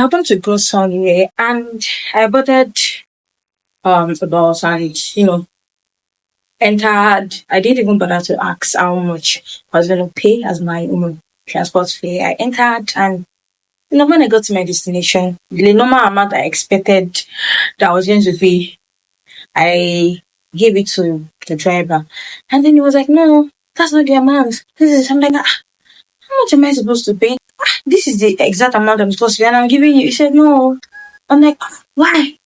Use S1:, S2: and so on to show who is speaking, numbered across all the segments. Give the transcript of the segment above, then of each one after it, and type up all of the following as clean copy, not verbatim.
S1: I happened to go somewhere and I boarded the bus and entered. I didn't even bother to ask how much I was going to pay as my transport fare. I entered and when I got to my destination, the normal amount I expected that I was going to pay, I gave it to the driver. And then he was like, no, that's not the amount. I'm like, how much am I supposed to pay? This is the exact amount I'm supposed to pay and I'm giving you. He said, no. I'm like, why?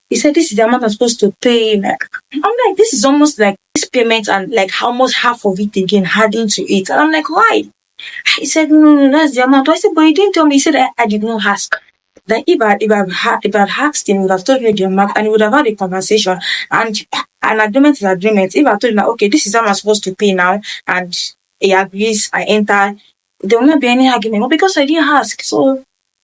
S1: He said, this is the amount I'm supposed to pay. I'm like, this is almost like this payment and like almost half of it again adding to it. And I'm like, why? He said, no, that's the amount. I said, but you didn't tell me. He said, I did not ask. Like if I asked him, he would have told me the amount and we would have had a conversation and an agreement is agreement. If I told him that, okay, this is how I'm supposed to pay now and he agrees, I enter, there will not be any argument. But because I didn't ask, so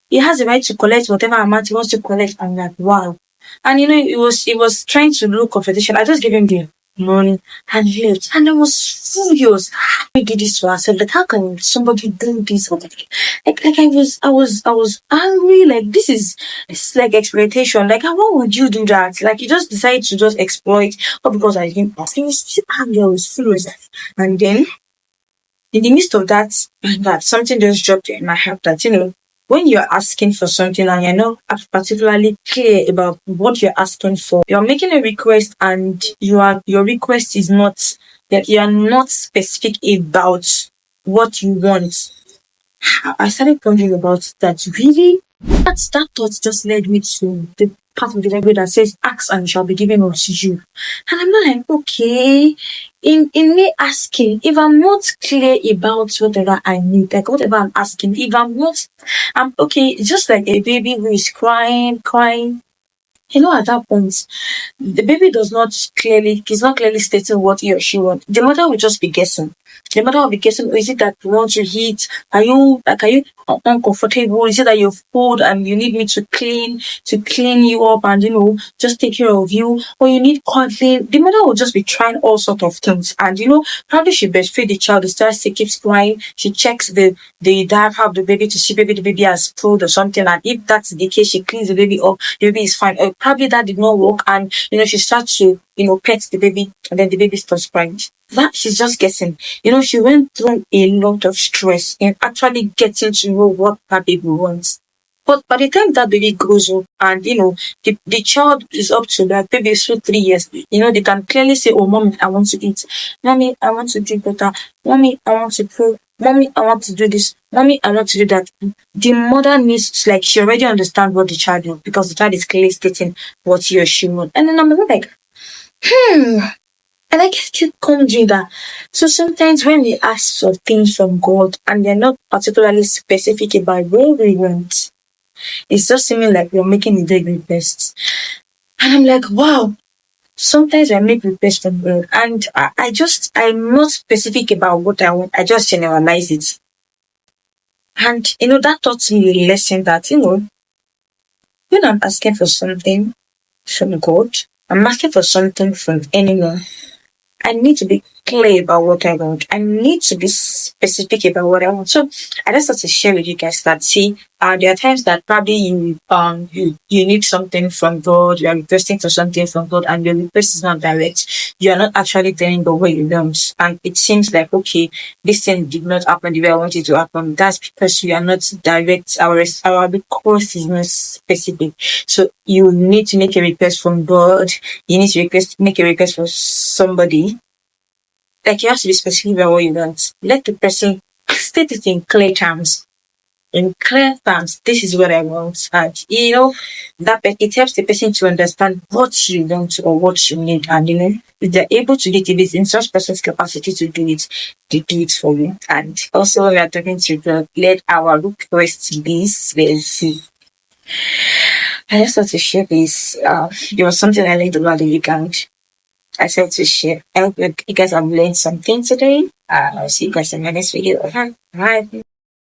S1: he has the right to collect whatever amount he wants to collect. I'm like, wow. And he was trying to look competition. I just gave him the money and left. And I was furious. I did this to myself. Like, how can somebody do this? Like I was angry. Like it's like exploitation. Like why would you do that? Like you just decide to just exploit, or because I didn't ask. I was angry. I was furious. And then in the midst of that something just dropped in my heart that when you're asking for something and you're not particularly clear about what you're asking for, you're making a request and your request is not that you are not specific about what you want. I started wondering about that. Really, that thought just led me to the part of the Bible that says, "Ask and it shall be given unto you." And I'm not like, okay, in me asking, if I'm not clear about whatever I need, like whatever I'm asking, if I'm okay, just like a baby who is crying. At that point, the baby is not clearly stating what he or she wants. The mother will just be guessing. The mother will be guessing, is it that you want to eat? Are you uncomfortable? Is it that you're full and you need me to clean you up and just take care of you? Or you need cuddling? The mother will just be trying all sorts of things. And probably she breastfeed the child, the child still keeps crying. She checks the diaper of the baby to see maybe the baby has food or something. And if that's the case, she cleans the baby up, the baby is fine. Probably that did not work and she starts to pet the baby and then the baby starts crying. That she's just guessing. She went through a lot of stress in actually getting to know what that baby wants. But by the time that baby grows up and the child is up to that baby is 3 years, they can clearly say, oh mommy, I want to eat, mommy, I want to drink water, mommy, I want to pray, mommy, I want to do this, mommy, I want to do that. The mother needs to, she already understands what the child wants because the child is clearly stating what he or she wants. And then I'm like, and I guess you come doing that. So sometimes when we ask for things from God and they're not particularly specific about what we want, it's just seeming like we're making a big request. And I'm like, wow. Sometimes I make requests from God and I'm not specific about what I want. I just generalize it. And that taught me a lesson that, when I'm asking for something from God, I'm asking for something from anyone, I need to be clear about what I want. I need to be specific about what I want. So I just want to share with you guys that there are times that probably you need something from God, you are requesting for something from God and your request is not direct. You are not actually telling God what you want. And it seems like, okay, this thing did not happen the way I want it to happen. That's because you are not direct. Our request is not specific. So you need to make a request from God. You need to make a request for somebody. Like you have to be specific about what you want. Let the person state it in clear terms. In clear terms, this is what I want. And that it helps the person to understand what you want or what you need. And if they're able to get it in such person's capacity to do it, they do it for you. And also when we are talking to God, let our requests be specific. I just want to share this. There was something I learned about the weekend. I said to share. I hope you guys have learned something today. I'll see you guys in my next video. Bye.